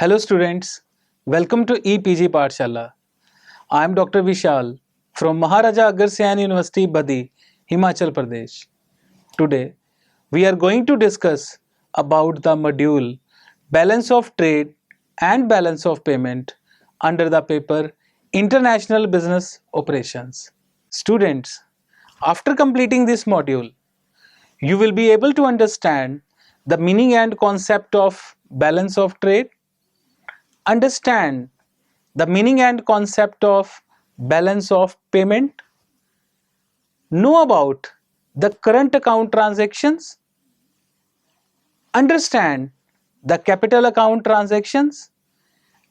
Hello students, welcome to EPG Pathshala. I am Dr. Vishal from Maharaja Agarsian University, Badi, Himachal Pradesh. Today, we are going to discuss about the module Balance of Trade and Balance of Payment under the paper International Business Operations. Students, after completing this module, you will be able to understand the meaning and concept of balance of trade, understand the meaning and concept of balance of payment, know about the current account transactions, understand the capital account transactions,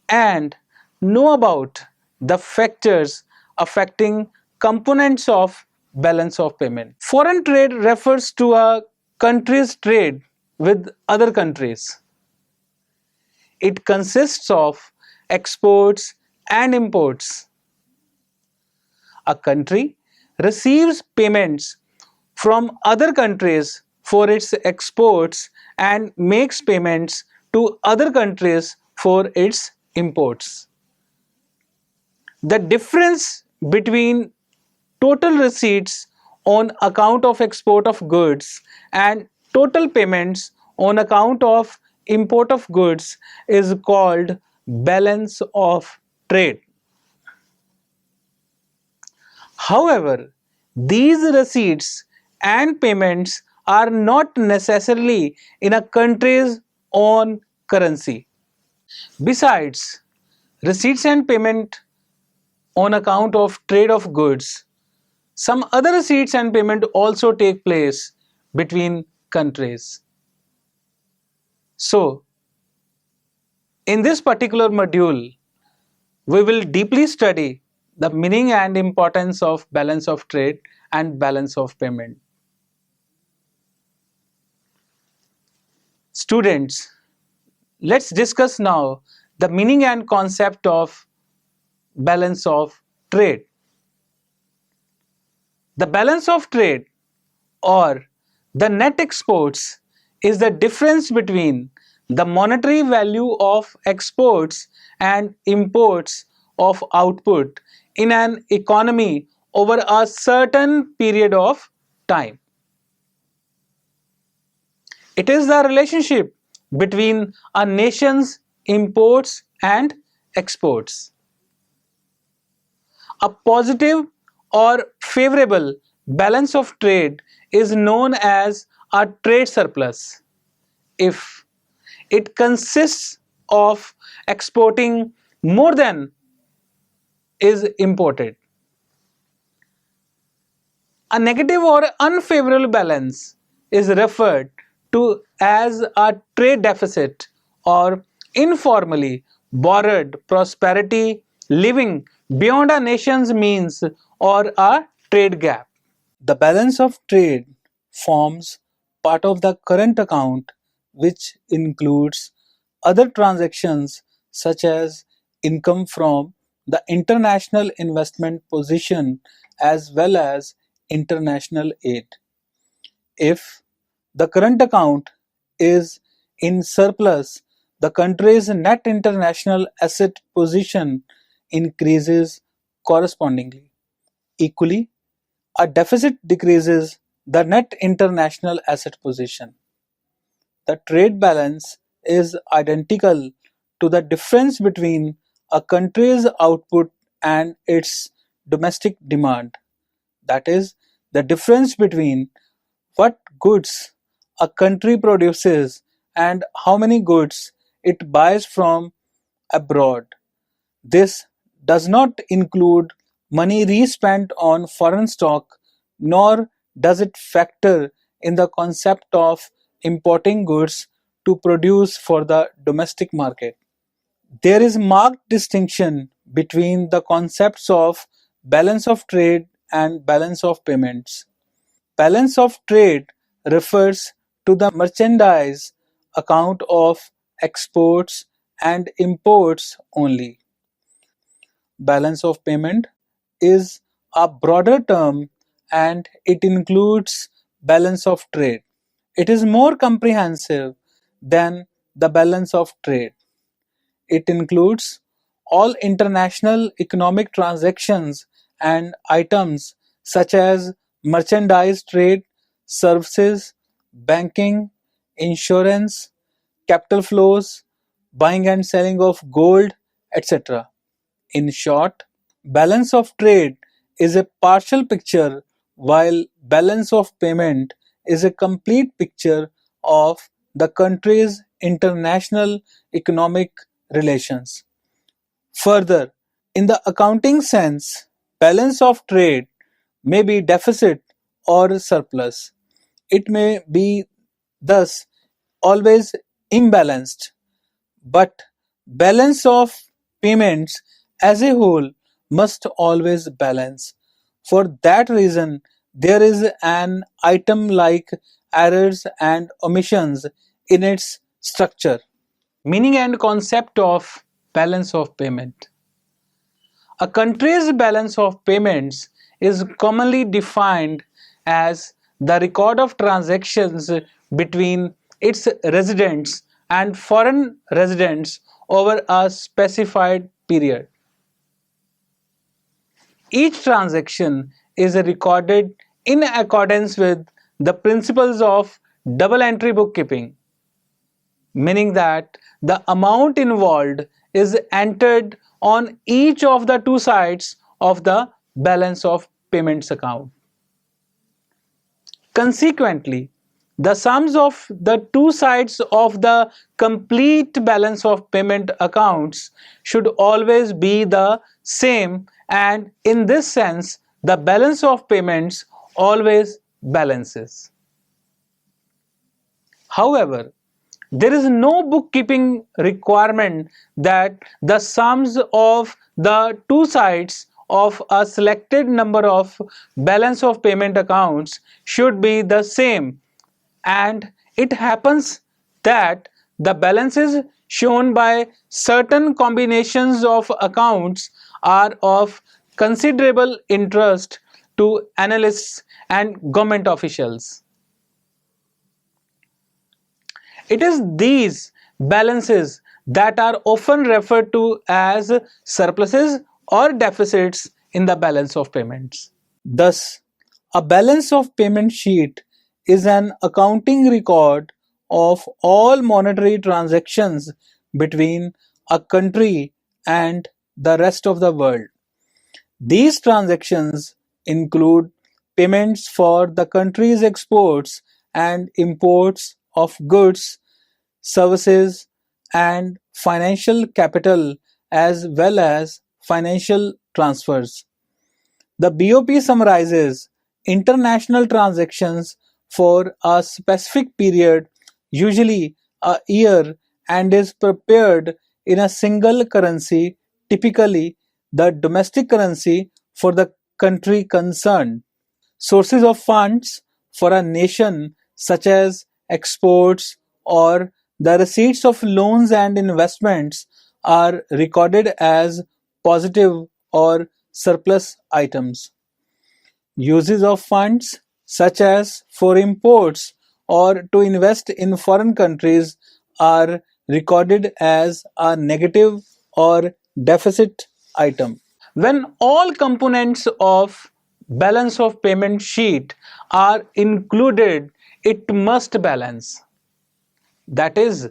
and know about the factors affecting components of balance of payment. Foreign trade refers to a country's trade with other countries. It consists of exports and imports. A country receives payments from other countries for its exports and makes payments to other countries for its imports. The difference between total receipts on account of export of goods and total payments on account of import of goods is called balance of trade. However, these receipts and payments are not necessarily in a country's own currency. Besides, receipts and payment on account of trade of goods, some other receipts and payment also take place between countries. So, in this particular module, we will deeply study the meaning and importance of balance of trade and balance of payment. Students, let's discuss now the meaning and concept of balance of trade. The balance of trade or the net exports is the difference between the monetary value of exports and imports of output in an economy over a certain period of time. It is the relationship between a nation's imports and exports. A positive or favorable balance of trade is known as a trade surplus if it consists of exporting more than is imported. A negative or unfavorable balance is referred to as a trade deficit or informally borrowed prosperity living beyond a nation's means or a trade gap. The balance of trade forms part of the current account, which includes other transactions such as income from the international investment position as well as international aid. If the current account is in surplus, the country's net international asset position increases correspondingly. Equally, a deficit decreases the net international asset position. The trade balance is identical to the difference between a country's output and its domestic demand. That is, the difference between what goods a country produces and how many goods it buys from abroad. This does not include money re-spent on foreign stock, nor does it factor in the concept of importing goods to produce for the domestic market. There is marked distinction between the concepts of balance of trade and balance of payments. Balance of trade refers to the merchandise account of exports and imports only. Balance of payment is a broader term and it includes balance of trade. It is more comprehensive than the balance of trade. It includes all international economic transactions and items such as merchandise trade, services, banking, insurance, capital flows, buying and selling of gold, etc. In short, balance of trade is a partial picture while balance of payment is a complete picture of the country's international economic relations. Further, in the accounting sense, balance of trade may be deficit or surplus. It may be thus always imbalanced, but balance of payments as a whole must always balance. For that reason, there is an item like errors and omissions in its structure. Meaning and concept of balance of payment. A country's balance of payments is commonly defined as the record of transactions between its residents and foreign residents over a specified period. Each transaction is recorded in accordance with the principles of double entry bookkeeping, meaning that the amount involved is entered on each of the two sides of the balance of payments account. Consequently, the sums of the two sides of the complete balance of payment accounts should always be the same, and in this sense, the balance of payments always balances. However, there is no bookkeeping requirement that the sums of the two sides of a selected number of balance of payment accounts should be the same, and it happens that the balances shown by certain combinations of accounts are of considerable interest to analysts and government officials. It is these balances that are often referred to as surpluses or deficits in the balance of payments. Thus, a balance of payment sheet is an accounting record of all monetary transactions between a country and the rest of the world. These transactions include payments for the country's exports and imports of goods, services, and financial capital, as well as financial transfers. The BOP summarizes international transactions for a specific period, usually a year, and is prepared in a single currency, typically the domestic currency for the country concerned. Sources of funds for a nation, such as exports or the receipts of loans and investments, are recorded as positive or surplus items. Uses of funds, such as for imports or to invest in foreign countries, are recorded as a negative or deficit item. When all components of balance of payment sheet are included, it must balance. That is,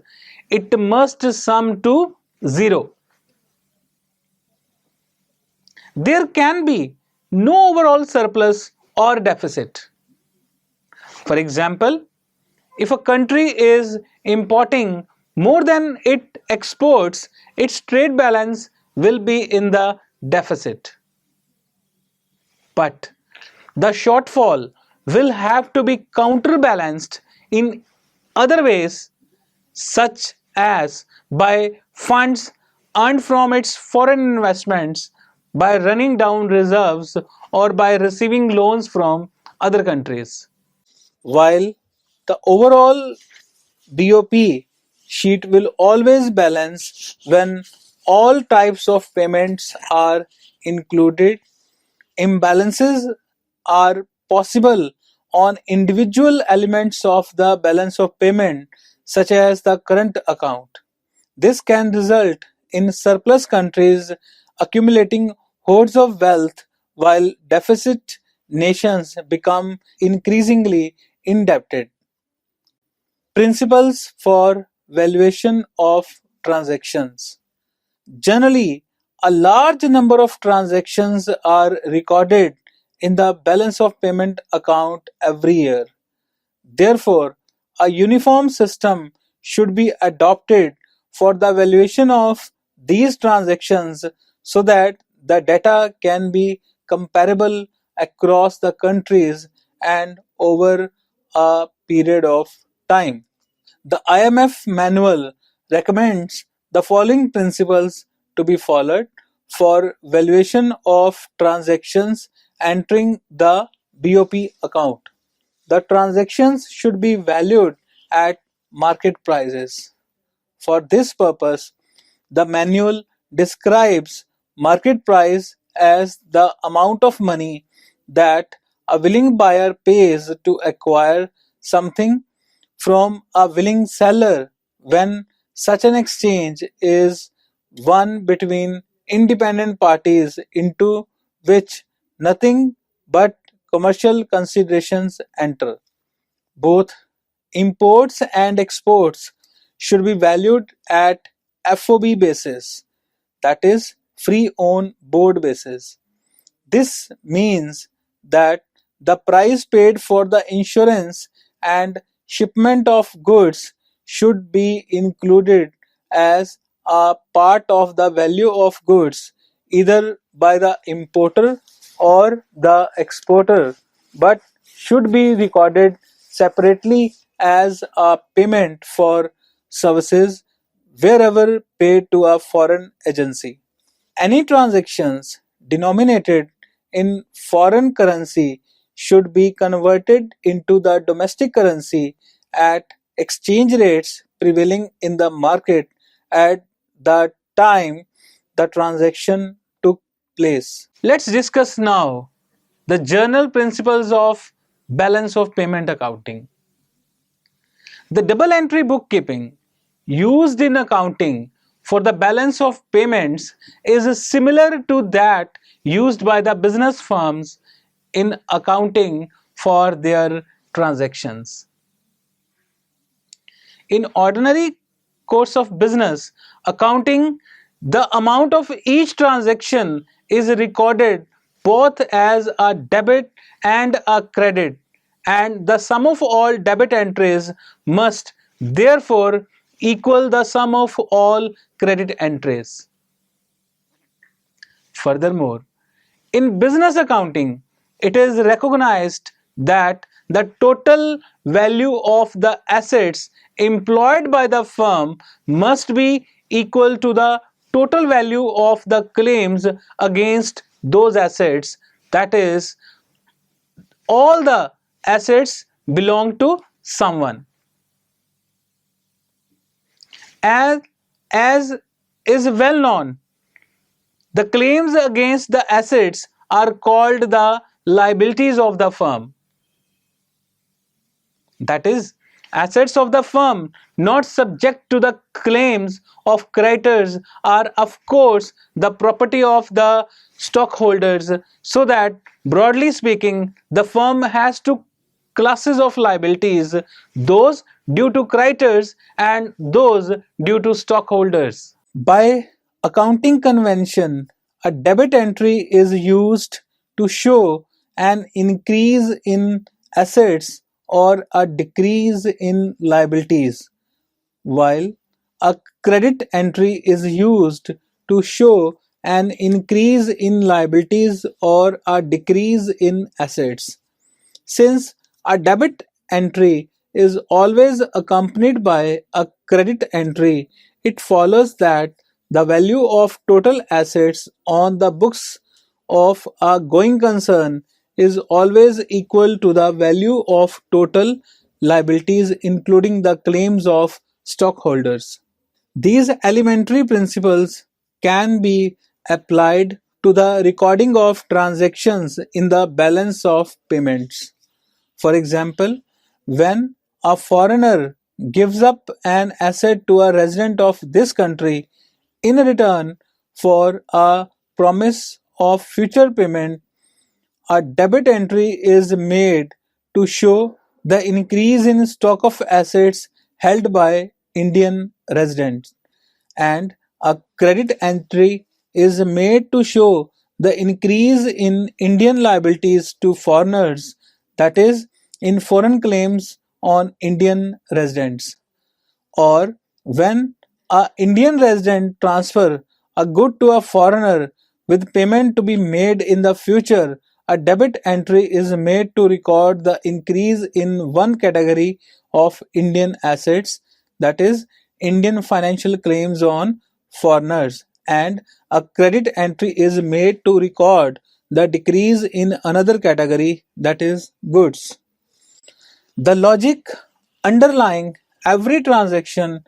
it must sum to zero. There can be no overall surplus or deficit. For example, if a country is importing more than it exports, its trade balance will be in the deficit. But the shortfall will have to be counterbalanced in other ways, such as by funds earned from its foreign investments, by running down reserves, or by receiving loans from other countries. While the overall BOP sheet will always balance when all types of payments are included, imbalances are possible on individual elements of the balance of payment, such as the current account. This can result in surplus countries accumulating hordes of wealth while deficit nations become increasingly indebted. Principles for valuation of transactions. Generally, a large number of transactions are recorded in the balance of payment account every year. Therefore, a uniform system should be adopted for the valuation of these transactions so that the data can be comparable across the countries and over a period of time. The IMF manual recommends the following principles to be followed for valuation of transactions entering the BOP account. The transactions should be valued at market prices. For this purpose, the manual describes market price as the amount of money that a willing buyer pays to acquire something from a willing seller when such an exchange is one between independent parties into which nothing but commercial considerations enter. Both imports and exports should be valued at FOB basis, that is, free on board basis. This means that the price paid for the insurance and shipment of goods should be included as a part of the value of goods either by the importer or the exporter, but should be recorded separately as a payment for services wherever paid to a foreign agency. Any transactions denominated in foreign currency should be converted into the domestic currency at exchange rates prevailing in the market at the time the transaction took place. Let's discuss now the general principles of balance of payment accounting. The double entry bookkeeping used in accounting for the balance of payments is similar to that used by the business firms in accounting for their transactions. In ordinary course of business accounting, the amount of each transaction is recorded both as a debit and a credit, and the sum of all debit entries must therefore equal the sum of all credit entries. Furthermore, in business accounting, it is recognized that the total value of the assets employed by the firm must be equal to the total value of the claims against those assets, that is, all the assets belong to someone. As, as is well known, the claims against the assets are called the liabilities of the firm. That is, assets of the firm not subject to the claims of creditors are of course the property of the stockholders, so that broadly speaking the firm has two classes of liabilities, those due to creditors and those due to stockholders. By accounting convention, a debit entry is used to show an increase in assets or a decrease in liabilities, while a credit entry is used to show an increase in liabilities or a decrease in assets. Since a debit entry is always accompanied by a credit entry, it follows that the value of total assets on the books of a going concern is always equal to the value of total liabilities, including the claims of stockholders. These elementary principles can be applied to the recording of transactions in the balance of payments. For example, when a foreigner gives up an asset to a resident of this country, in return for a promise of future payment, a debit entry is made to show the increase in stock of assets held by Indian residents, and a credit entry is made to show the increase in Indian liabilities to foreigners, that is, in foreign claims on Indian residents. Or when a Indian resident transfer a good to a foreigner with payment to be made in the future, a debit entry is made to record the increase in one category of Indian assets, that is, Indian financial claims on foreigners, and a credit entry is made to record the decrease in another category, that is, goods. The logic underlying every transaction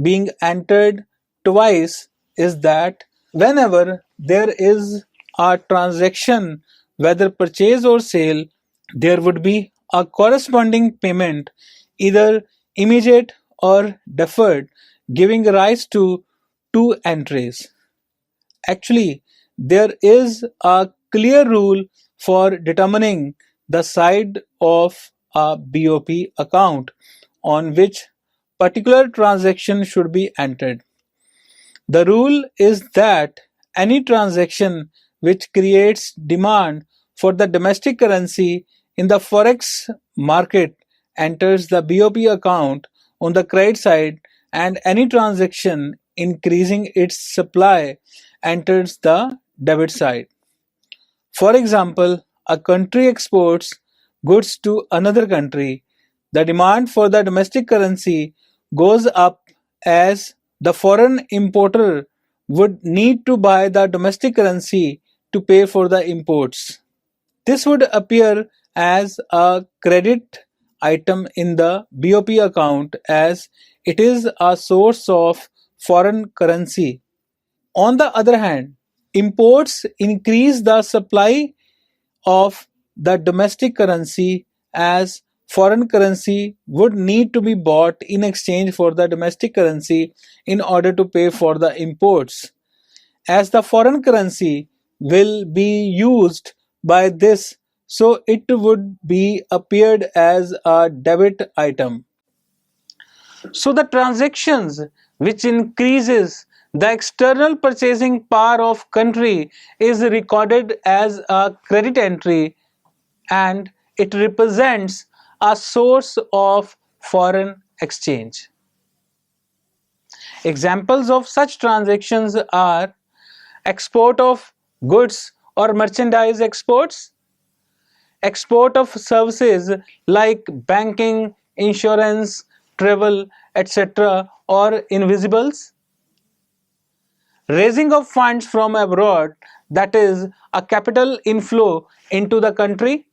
being entered twice is that whenever there is a transaction, whether purchase or sale, there would be a corresponding payment, either immediate or deferred, giving rise to two entries. Actually, there is a clear rule for determining the side of a BOP account on which particular transaction should be entered. The rule is that any transaction which creates demand for the domestic currency in the forex market enters the BOP account on the credit side, and any transaction increasing its supply enters the debit side. For example, a country exports goods to another country. The demand for the domestic currency goes up as the foreign importer would need to buy the domestic currency to pay for the imports. This would appear as a credit item in the BOP account as it is a source of foreign currency. On the other hand, imports increase the supply of the domestic currency as foreign currency would need to be bought in exchange for the domestic currency in order to pay for the imports. As the foreign currency will be used by this, so it would be appeared as a debit item. So the transactions which increases the external purchasing power of country is recorded as a credit entry, and it represents a source of foreign exchange. Examples of such transactions are export of goods or merchandise exports, export of services like banking, insurance, travel, etc., or invisibles, raising of funds from abroad, that is, a capital inflow into the country,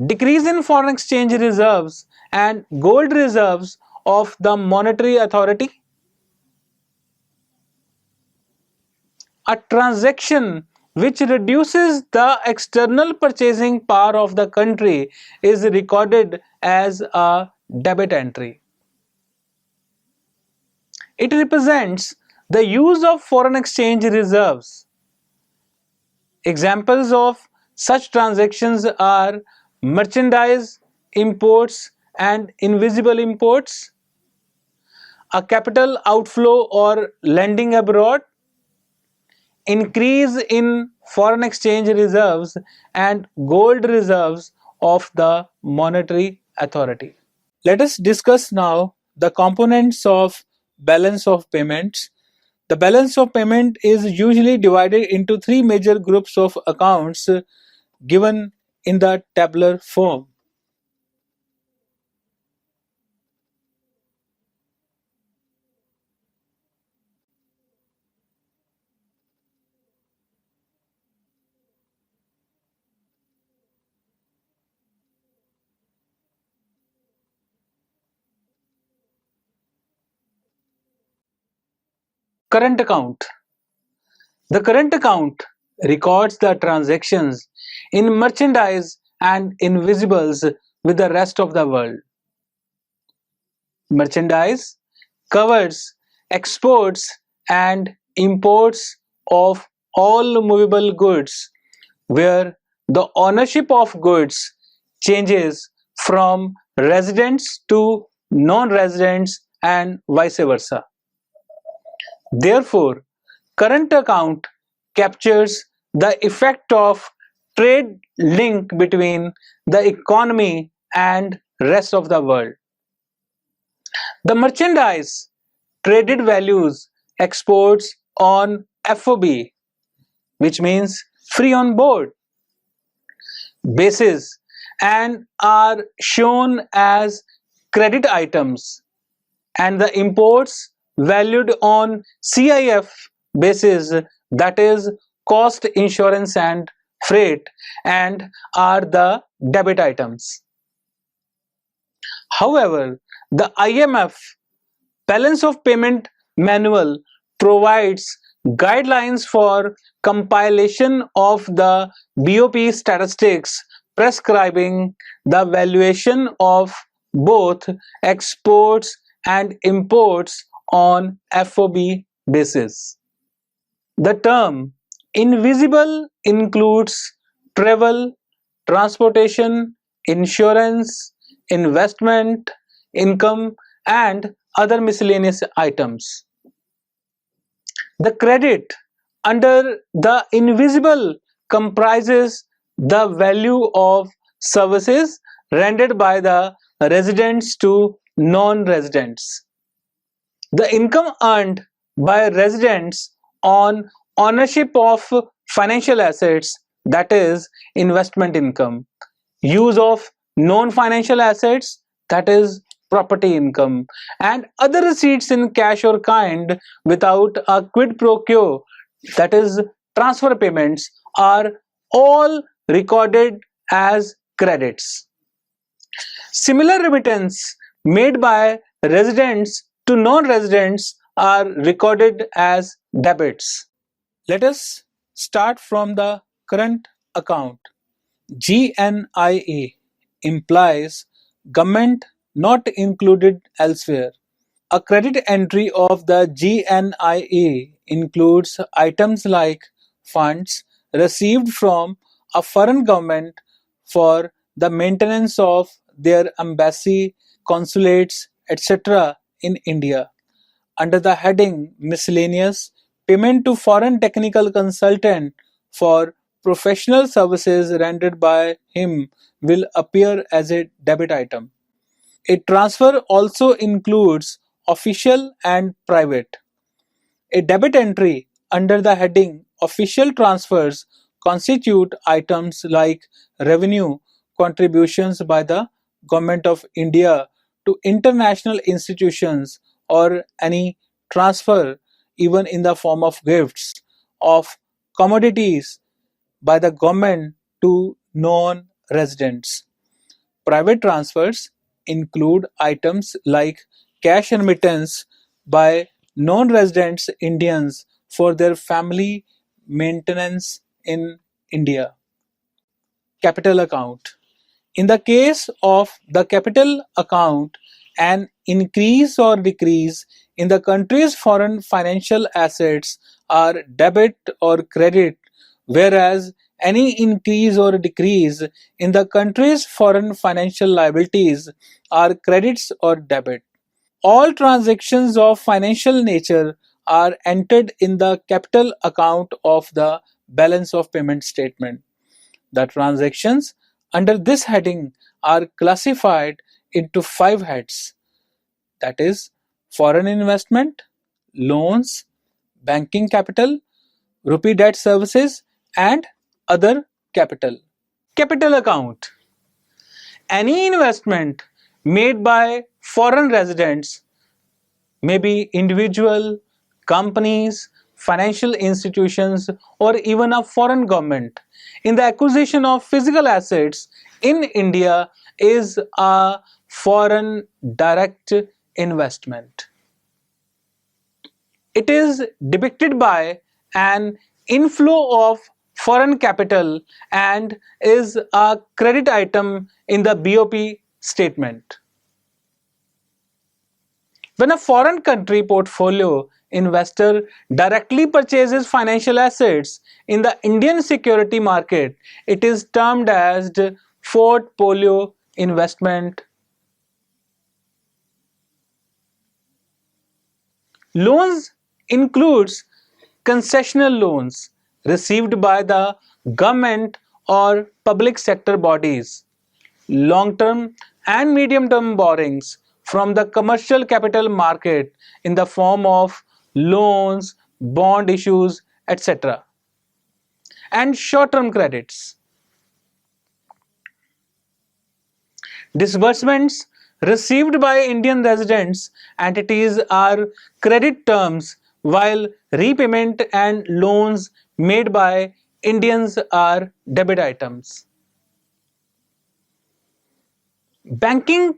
decrease in foreign exchange reserves and gold reserves of the monetary authority. A transaction which reduces the external purchasing power of the country is recorded as a debit entry. It represents the use of foreign exchange reserves. Examples of such transactions are merchandise imports and invisible imports, a capital outflow or lending abroad, increase in foreign exchange reserves and gold reserves of the monetary authority. Let us discuss now the components of balance of payments. The balance of payment is usually divided into three major groups of accounts given in the tabular form. Current account. The current account records the transactions in merchandise and invisibles with the rest of the world. Merchandise covers exports and imports of all movable goods, where the ownership of goods changes from residents to non-residents and vice versa. Therefore, current account captures the effect of trade link between the economy and rest of the world. The merchandise traded values exports on FOB, which means free on board basis, and are shown as credit items, and the imports valued on CIF basis, that is cost, insurance and freight, and are the debit items. However, the IMF balance of payment manual provides guidelines for compilation of the BOP statistics, prescribing the valuation of both exports and imports on FOB basis. The term invisible includes travel, transportation, insurance, investment, income, and other miscellaneous items. The credit under the invisible comprises the value of services rendered by the residents to non-residents. The income earned by residents on ownership of financial assets, that is investment income, use of non-financial assets, that is property income, and other receipts in cash or kind without a quid pro quo, that is transfer payments, are all recorded as credits. Similar remittance made by residents to non-residents are recorded as debits. Let us start from the current account. GNIA implies government not included elsewhere. A credit entry of the GNIA includes items like funds received from a foreign government for the maintenance of their embassy, consulates, etc. in India. Under the heading Miscellaneous, payment to foreign technical consultant for professional services rendered by him will appear as a debit item. A transfer also includes official and private. A debit entry under the heading Official Transfers constitute items like revenue contributions by the Government of India to international institutions, or any transfer, even in the form of gifts, of commodities by the government to non-residents. Private transfers include items like cash remittance by non-resident Indians for their family maintenance in India. Capital account. In the case of the capital account, an increase or decrease in the country's foreign financial assets are debit or credit, whereas any increase or decrease in the country's foreign financial liabilities are credits or debit. All transactions of financial nature are entered in the capital account of the balance of payment statement. The transactions under this heading are classified into 5 heads, that is, foreign investment, loans, banking capital, rupee debt services, and other capital. Capital account. Any investment made by foreign residents, may be individual, companies, financial institutions, or even a foreign government, in the acquisition of physical assets in India is a foreign direct investment. It is depicted by an inflow of foreign capital and is a credit item in the BOP statement. When a foreign country portfolio investor directly purchases financial assets in the Indian security market, it is termed as the portfolio investment. Loans includes concessional loans received by the government or public sector bodies, long-term and medium-term borrowings from the commercial capital market in the form of loans, bond issues, etc., and short-term credits. Disbursements received by Indian residents entities are credit terms, while repayment and loans made by Indians are debit items. Banking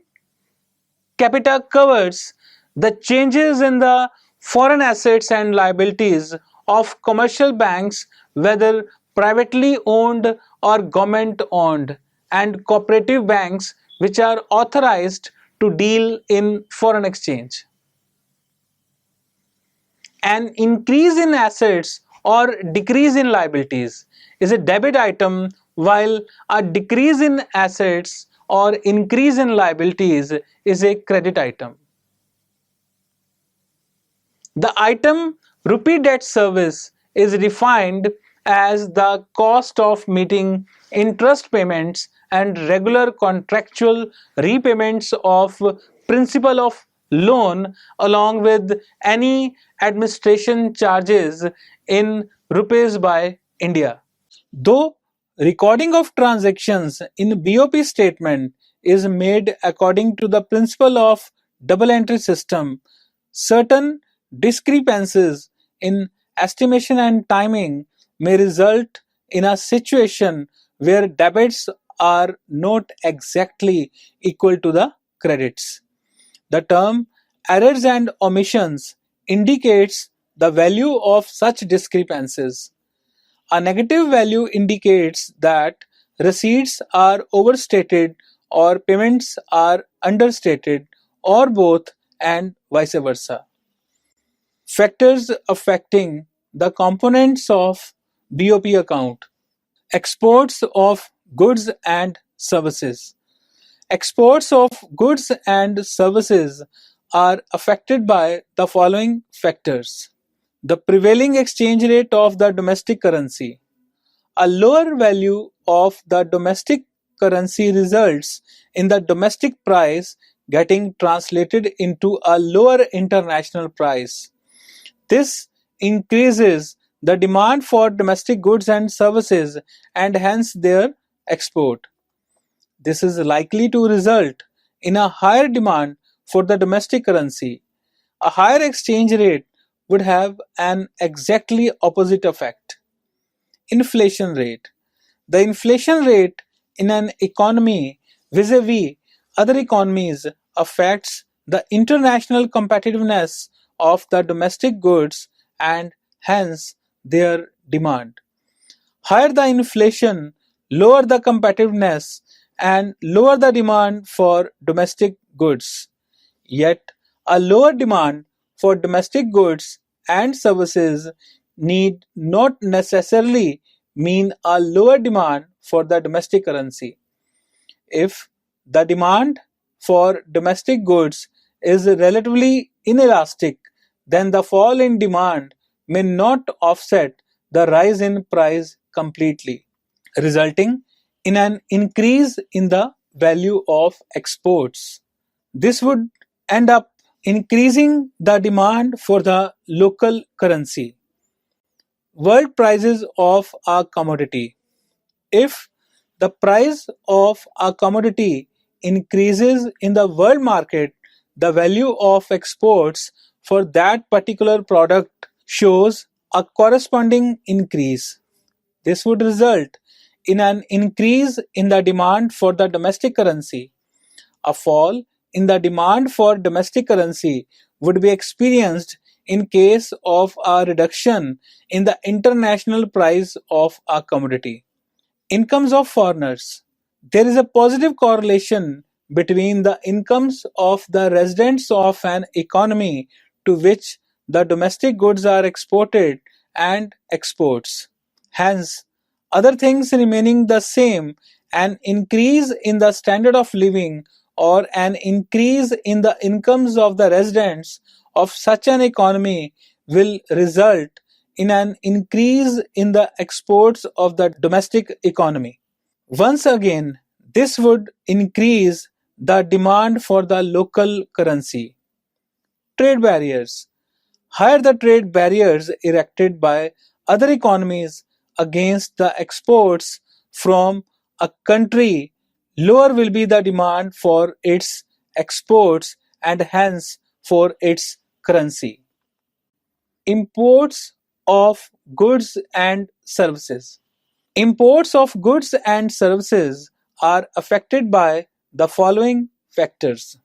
capita covers the changes in the foreign assets and liabilities of commercial banks, whether privately owned or government owned, and cooperative banks which are authorized to deal in foreign exchange. An increase in assets or decrease in liabilities is a debit item, while a decrease in assets or increase in liabilities is a credit item. The item rupee debt service is defined as the cost of meeting interest payments and regular contractual repayments of principal of loan, along with any administration charges in rupees by India. Though recording of transactions in BOP statement is made according to the principle of double entry system, certain discrepancies in estimation and timing may result in a situation where debits are not exactly equal to the credits. The term errors and omissions indicates the value of such discrepancies. A negative value indicates that receipts are overstated or payments are understated, or both, and vice versa. Factors affecting the components of BOP account. Exports of goods and services. Exports of goods and services are affected by the following factors: the prevailing exchange rate of the domestic currency. A lower value of the domestic currency results in the domestic price getting translated into a lower international price. This increases the demand for domestic goods and services and hence their export. This is likely to result in a higher demand for the domestic currency. A higher exchange rate would have an exactly opposite effect. Inflation rate. The inflation rate in an economy vis-a-vis other economies affects the international competitiveness of the domestic goods and hence their demand. Higher the inflation, lower the competitiveness and lower the demand for domestic goods. Yet, a lower demand for domestic goods and services need not necessarily mean a lower demand for the domestic currency. If the demand for domestic goods is relatively inelastic, then the fall in demand may not offset the rise in price completely, resulting in an increase in the value of exports. This would end up increasing the demand for the local currency. World prices of a commodity. If the price of a commodity increases in the world market, the value of exports for that particular product shows a corresponding increase. This would result in an increase in the demand for the domestic currency. A fall in the demand for domestic currency would be experienced in case of a reduction in the international price of a commodity. Incomes of foreigners. There is a positive correlation between the incomes of the residents of an economy to which the domestic goods are exported and exports. Hence, other things remaining the same, an increase in the standard of living or an increase in the incomes of the residents of such an economy will result in an increase in the exports of the domestic economy. Once again, this would increase the demand for the local currency. Trade barriers. Higher the trade barriers erected by other economies against the exports from a country, lower will be the demand for its exports and hence for its currency. Imports of goods and services. Imports of goods and services are affected by the following factors.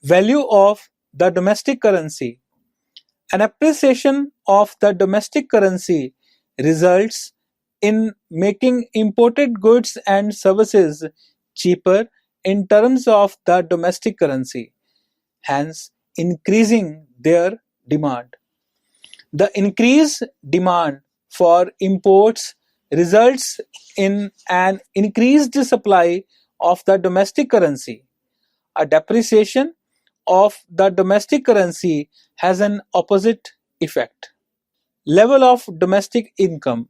Value of the domestic currency. An appreciation of the domestic currency results in making imported goods and services cheaper in terms of the domestic currency, hence increasing their demand. The increased demand for imports results in an increased supply of the domestic currency. A depreciation of the domestic currency has an opposite effect. Level of domestic income.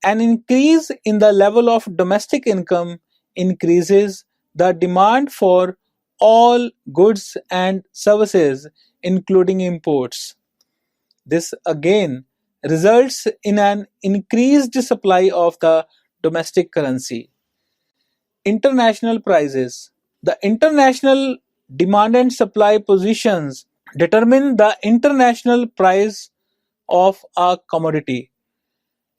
An increase in the level of domestic income increases the demand for all goods and services, including imports. This again results in an increased supply of the domestic currency. International prices. The international demand and supply positions determine the international price of a commodity.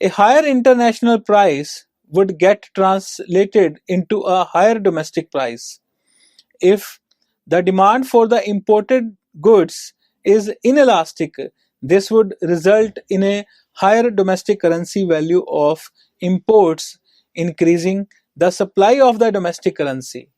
A higher international price would get translated into a higher domestic price. If the demand for the imported goods is inelastic, this would result in a higher domestic currency value of imports, increasing the supply of the domestic currency.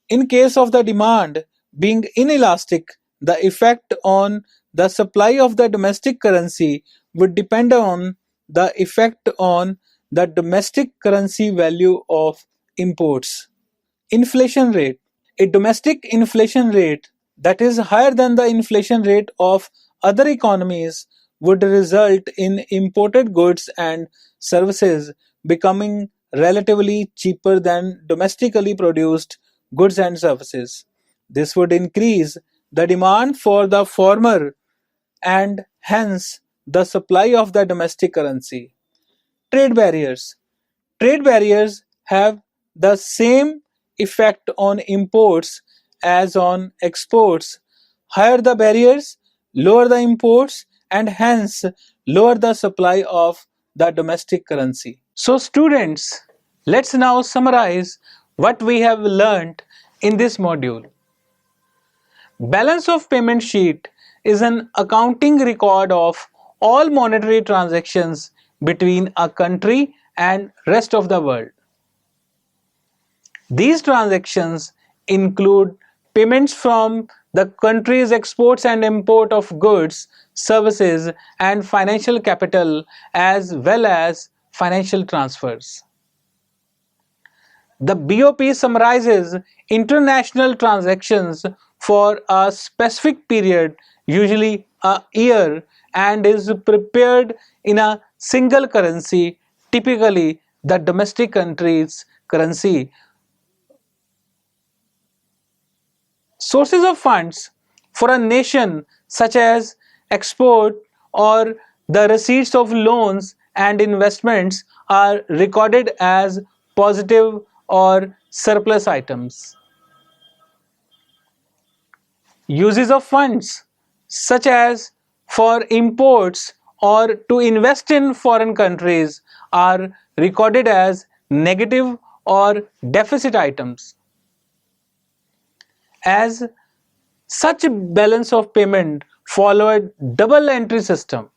In case of the demand being inelastic, the effect on the supply of the domestic currency would depend on the effect on the domestic currency value of imports. Inflation rate. A domestic inflation rate that is higher than the inflation rate of other economies would result in imported goods and services becoming relatively cheaper than domestically produced goods and services. This would increase the demand for the former and hence the supply of the domestic currency. Trade barriers. Trade barriers have the same effect on imports as on exports. Higher the barriers, lower the imports, and hence lower the supply of the domestic currency. So, students, let's now summarize what we have learned in this module. Balance of payment sheet is an accounting record of all monetary transactions between a country and rest of the world. These transactions include payments from the country's exports and import of goods, services, and financial capital, as well as financial transfers. The BOP summarizes international transactions for a specific period, usually a year, and is prepared in a single currency, typically the domestic country's currency. Sources of funds for a nation, such as export or the receipts of loans and investments, are recorded as positive or surplus items. Uses of funds, such as for imports or to invest in foreign countries, are recorded as negative or deficit items. As such, balance of payment followed double entry system.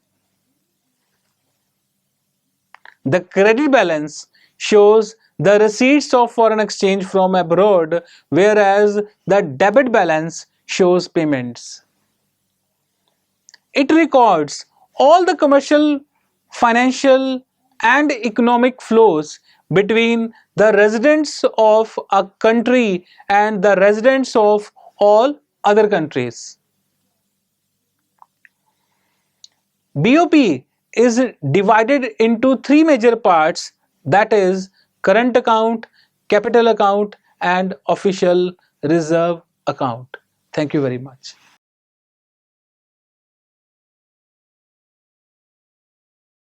The credit balance shows the receipts of foreign exchange from abroad, whereas the debit balance shows payments. It records all the commercial, financial, and economic flows between the residents of a country and the residents of all other countries. BOP is divided into three major parts, that is current account, capital account and official reserve account. Thank you very much.